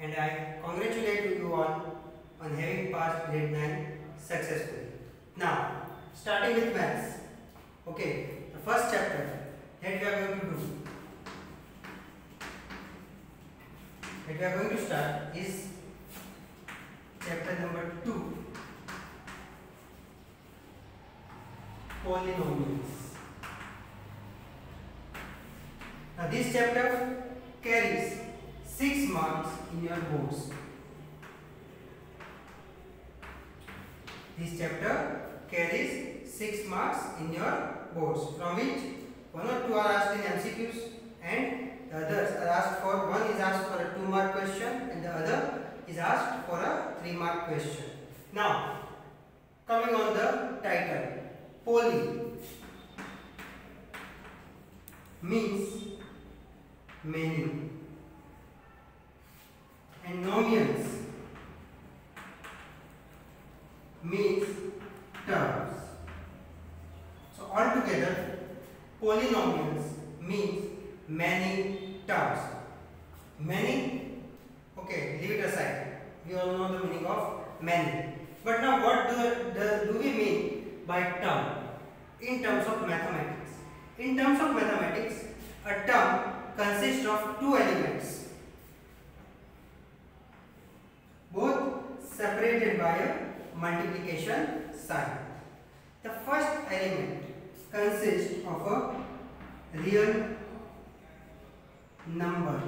and I congratulate you all on having passed grade 9 successfully. Now, starting with maths. Okay, the first chapter that we are going to do, that we are going to start is chapter number 2, polynomials. Now this chapter carries 6 marks in your boards. This chapter carries 6 marks in your boards, from which 1 or 2 are asked in MCQs and the others are asked for, one is asked for a 2-mark question and the other is asked for a 3-mark question. Now, coming on the title, poly means many and nomials means terms. So altogether polynomials means many terms. Many, okay, leave it aside. We all know the meaning of many. But now what do we mean by term in terms of mathematics? In terms of mathematics, a term consists of 2 elements, both separated by a multiplication sign. The first element consists of a real number.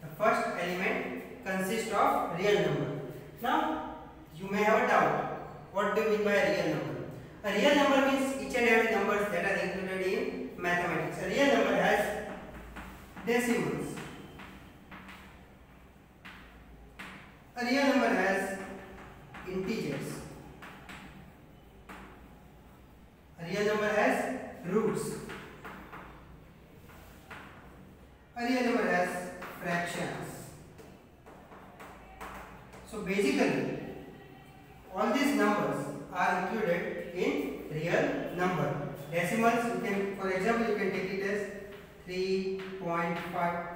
The first element consists of real number. Now, you may have a doubt. What do you mean by a real number? A real number means each and every numbers that are included in mathematics. A real number has decimals. A real number has integers. A real number has roots. A real number has fractions. So basically, all these numbers are included in real number. Decimals, you can, for example, you can take it as 3.5.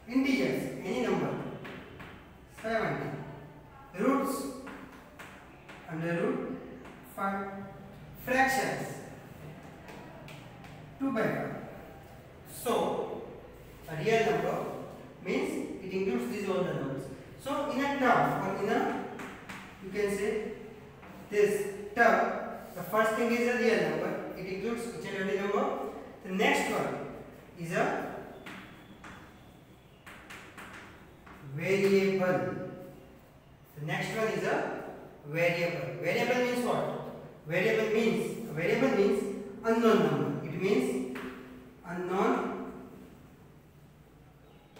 Integers, any number, 70. Roots, under root 5. Fractions, 2/5. So a real number means it includes these all the numbers. So in a term, or in a, you can say this term, the first thing is a real number. It includes each and every number. The next one is a variable. The next one is a variable. Variable means what? Variable means unknown number. It means unknown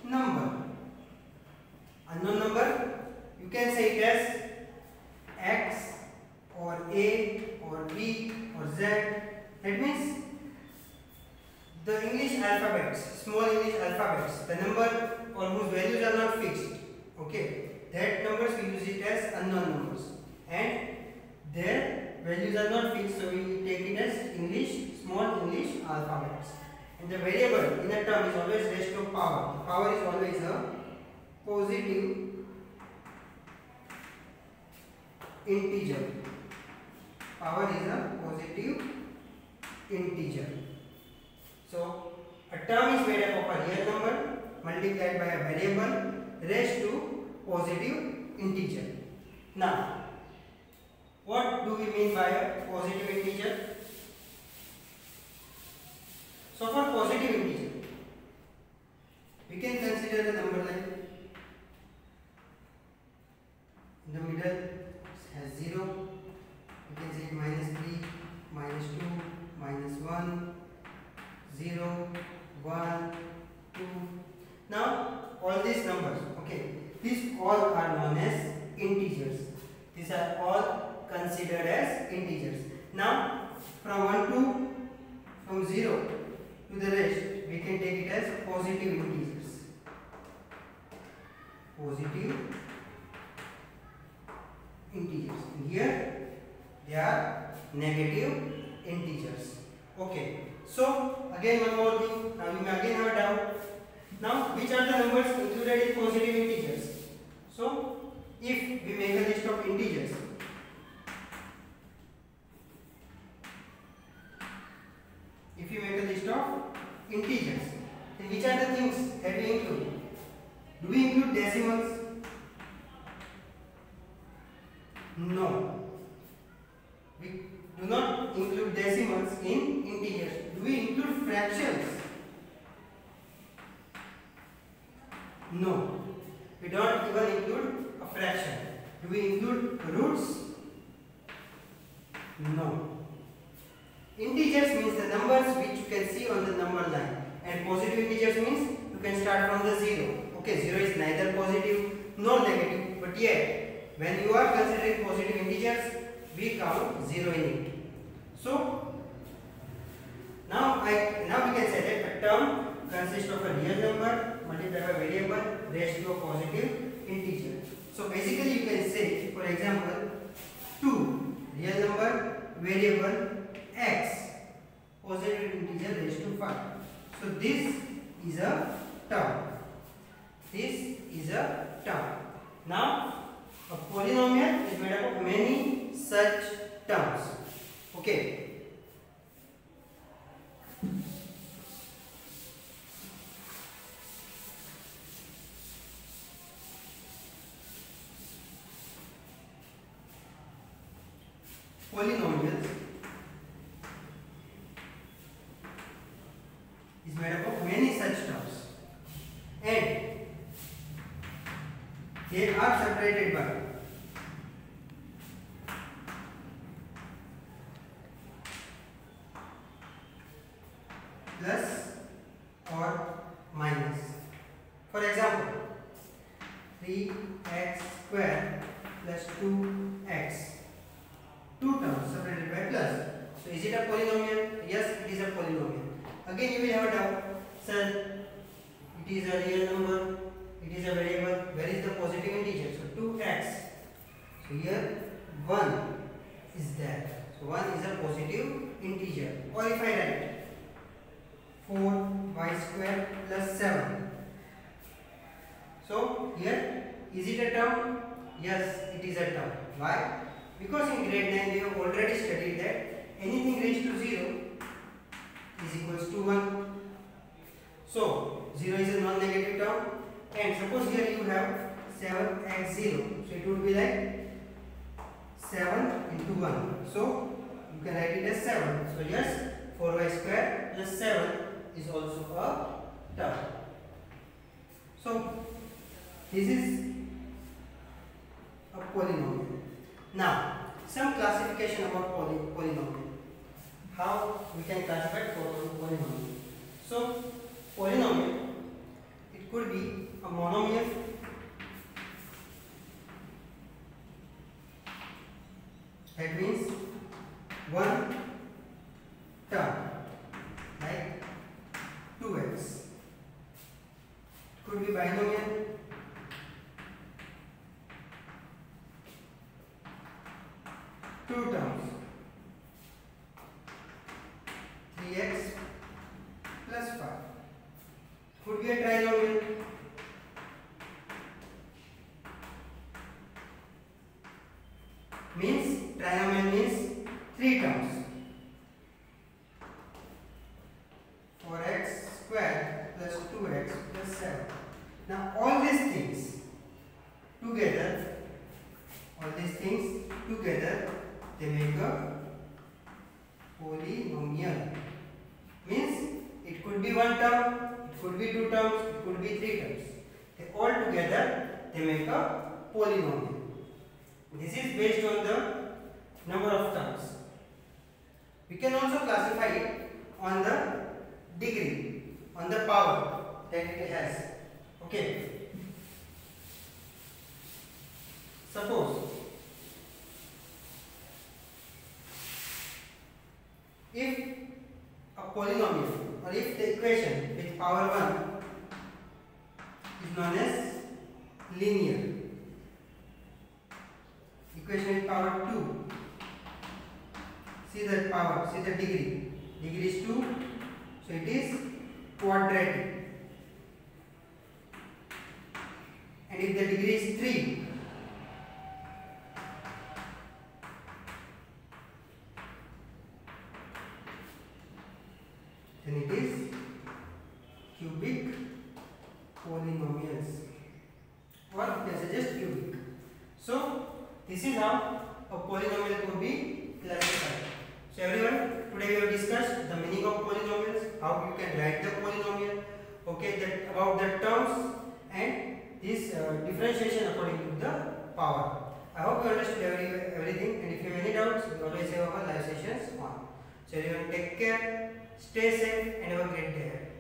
number. Unknown number, you can say it as X or A or B or Z. That means the English alphabets, small English alphabets, the number or whose values are not fixed. Okay, that numbers we use it as unknown numbers, and their values are not fixed, so we take it as English, small English alphabets. And the variable in a term is always raised to power. The power is always a positive integer. Power is a positive integer. So a term is made up of a real number multiplied by a variable raised to positive integer. Now, what do we mean by a positive integer? So for positive integer, we can consider a number like, in the middle has 0, you can say -3, -2, -1, 0, 1, 2. Now all these numbers, okay, these all are known as integers. These are all considered as integers. Now from 0 to the rest, we can take it as positive integers. Positive integers. And here they are negative integers. Okay. So again one more thing. Now you may again have a doubt. Now which are the numbers included in positive integers? include decimals? No. We do not include decimals in integers. Do we include fractions? No. We don't even include a fraction. Do we include roots? No. Integers means the numbers which you can see on the number line, and positive integers means you can start from the 0. Okay, 0 is neither positive nor negative, but yet when you are considering positive integers, we count 0 in it. So now we can say that a term consists of a real number multiplied by variable raised to a positive integer. So basically you can say, for example, 2 real number variable x positive integer raised to 5. So this is a term. This is a term. Now a polynomial is made up of many such terms. Okay. Polynomials is made up of many such terms, and they are separated by plus or minus. For example, 3x square plus 2x. Two terms separated by plus. So is it a polynomial? Yes, it is a polynomial. Again you will have a doubt. Sir, it is a real number, it is a variable. Where is the positive integer? So 2x. So here 1 is there. So 1 is a positive integer. Or if I write 4y square plus 7. So here, is it a term? Yes, it is a term. Why? Because in grade 9 we have already studied that anything raised to 0 is equals to 1. So 0 is a non-negative term, and suppose here you have 7x0. So it would be like 7 into 1. So you can write it as 7. So yes, 4y square plus 7 is also a term. So this is a polynomial. Now some classification about polynomial. How we can classify polynomial? So polynomial, it could be a monomial, that means one term like 2x. It could be binomial, two terms, 3x plus 5. Could be a trinomial, trinomial means three terms, 4x square plus 2x plus 7. Now all these things together, they make a polynomial. Means it could be one term, it could be two terms, it could be three terms. They all together they make a polynomial. This is based on the number of terms. We can also classify it on the degree, on the power that it has. Okay. Suppose if a polynomial, or if the equation with power 1 is known as linear, equation with power 2, see the power, see the degree is 2, so it is quadratic. And if the degree is 3, then it is cubic polynomials. So this is how a polynomial could be classified. So everyone, today we have discussed the meaning of polynomials, how you can write the polynomial, okay, that about the terms and this differentiation according to the power. I hope you understood everything, and if you have any doubts, we always have our live sessions on. So everyone, take care, stay safe, and have a great day ahead.